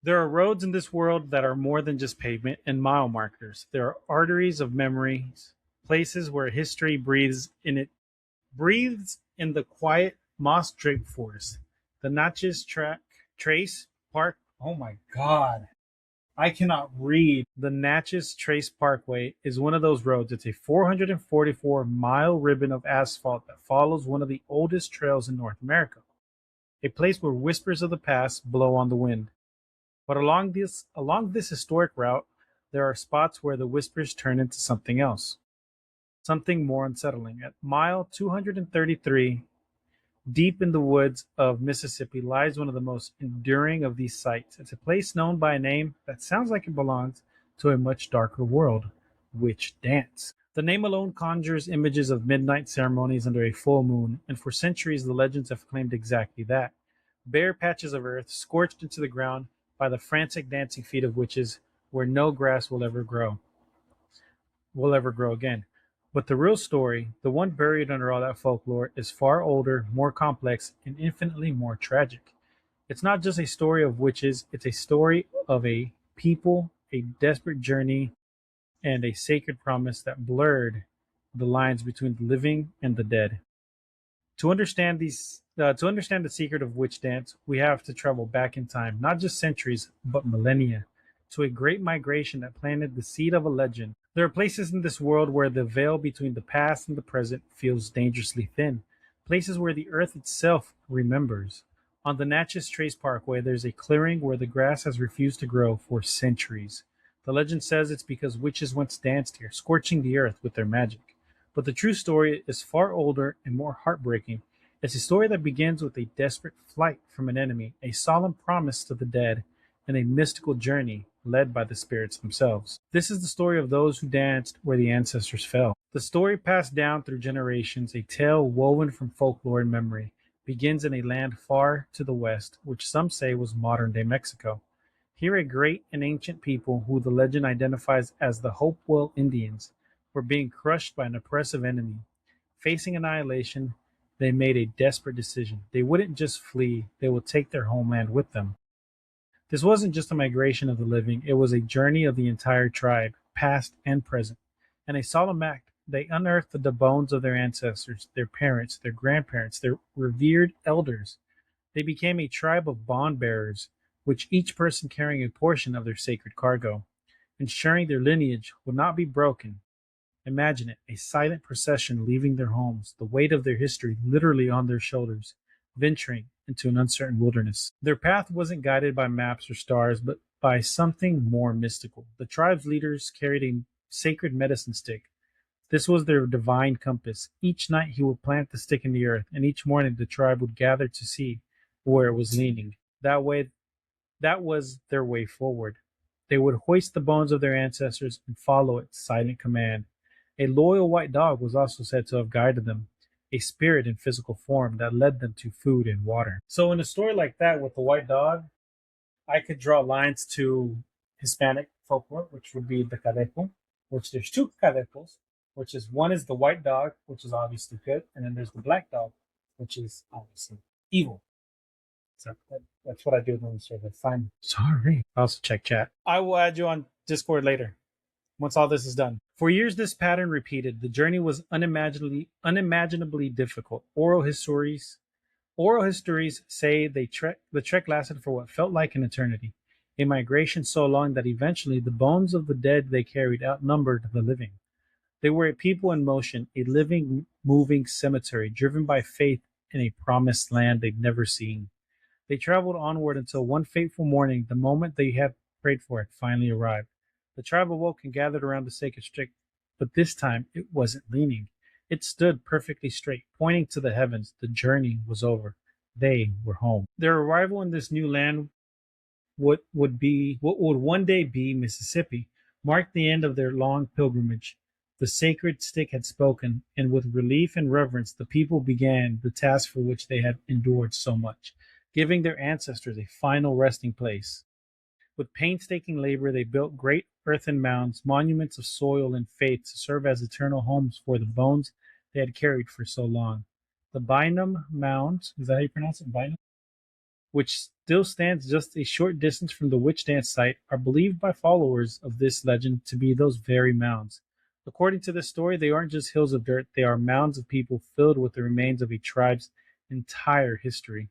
There are roads in this world that are more than just pavement and mile markers. There are arteries of memories, places where history breathes in the quiet moss draped forest. The Natchez Trace Park. Oh my God. I cannot read. The Natchez Trace Parkway is one of those roads. It's a 444-mile ribbon of asphalt that follows one of the oldest trails in North America, a place where whispers of the past blow on the wind. But along this historic route, there are spots where the whispers turn into something else, something more unsettling. At mile 233, deep in the woods of Mississippi, lies one of the most enduring of these sites. It's a place known by a name that sounds like it belongs to a much darker world: Witch Dance. The name alone conjures images of midnight ceremonies under a full moon, and for centuries the legends have claimed exactly that: bare patches of earth scorched into the ground by the frantic dancing feet of witches, where no grass will ever grow again. But the real story, the one buried under all that folklore, is far older, more complex, and infinitely more tragic. It's not just a story of witches, it's a story of a people, a desperate journey, and a sacred promise that blurred the lines between the living and the dead. To understand the secret of witch dance, we have to travel back in time, not just centuries, but millennia, to a great migration that planted the seed of a legend. There are places in this world where the veil between the past and the present feels dangerously thin, places where the earth itself remembers. On the Natchez Trace Parkway, there's a clearing where the grass has refused to grow for centuries. The legend says it's because witches once danced here, scorching the earth with their magic. But the true story is far older and more heartbreaking. It's a story that begins with a desperate flight from an enemy, a solemn promise to the dead, and a mystical journey led by the spirits themselves. This is the story of those who danced where the ancestors fell. The story passed down through generations, a tale woven from folklore and memory, begins in a land far to the west, which some say was modern day Mexico. Here, a great and ancient people, who the legend identifies as the Hopewell Indians, were being crushed by an oppressive enemy. Facing annihilation, they made a desperate decision. They wouldn't just flee, they would take their homeland with them. This wasn't just a migration of the living, it was a journey of the entire tribe, past and present. And a solemn act, they unearthed the bones of their ancestors, their parents, their grandparents, their revered elders. They became a tribe of bond bearers, which each person carrying a portion of their sacred cargo, ensuring their lineage would not be broken. Imagine it, a silent procession leaving their homes, the weight of their history literally on their shoulders, venturing into an uncertain wilderness. Their path wasn't guided by maps or stars, but by something more mystical. The tribe's leaders carried a sacred medicine stick. This was their divine compass. Each night he would plant the stick in the earth, and each morning the tribe would gather to see where it was leaning. That was their way forward. They would hoist the bones of their ancestors and follow its silent command. A loyal white dog was also said to have guided them, a spirit in physical form that led them to food and water. So, in a story like that with the white dog, I could draw lines to Hispanic folklore, which would be the cadejo, which there's two cadejos, which is one is the white dog, which is obviously good, and then there's the black dog, which is obviously evil. So that's what I do in the survey. Fine. Sorry. I also check chat. I will add you on Discord later once all this is done. For years, this pattern repeated. The journey was unimaginably difficult. Oral histories say the trek lasted for what felt like an eternity, a migration so long that eventually the bones of the dead they carried outnumbered the living. They were a people in motion, a living, moving cemetery driven by faith in a promised land they'd never seen. They traveled onward until one fateful morning, the moment they had prayed for it finally arrived. The tribe awoke and gathered around the sacred stick, but this time it wasn't leaning. It stood perfectly straight, pointing to the heavens. The journey was over. They were home. Their arrival in this new land, what would one day be Mississippi, marked the end of their long pilgrimage. The sacred stick had spoken, and with relief and reverence the people began the task for which they had endured so much, giving their ancestors a final resting place. With painstaking labor, they built great earthen mounds, monuments of soil and faith, to serve as eternal homes for the bones they had carried for so long. The Bynum Mound, is that how you pronounce it? Bynum? which still stands just a short distance from the witch dance site, are believed by followers of this legend to be those very mounds. According to the story, they aren't just hills of dirt, they are mounds of people filled with the remains of a tribe's entire history.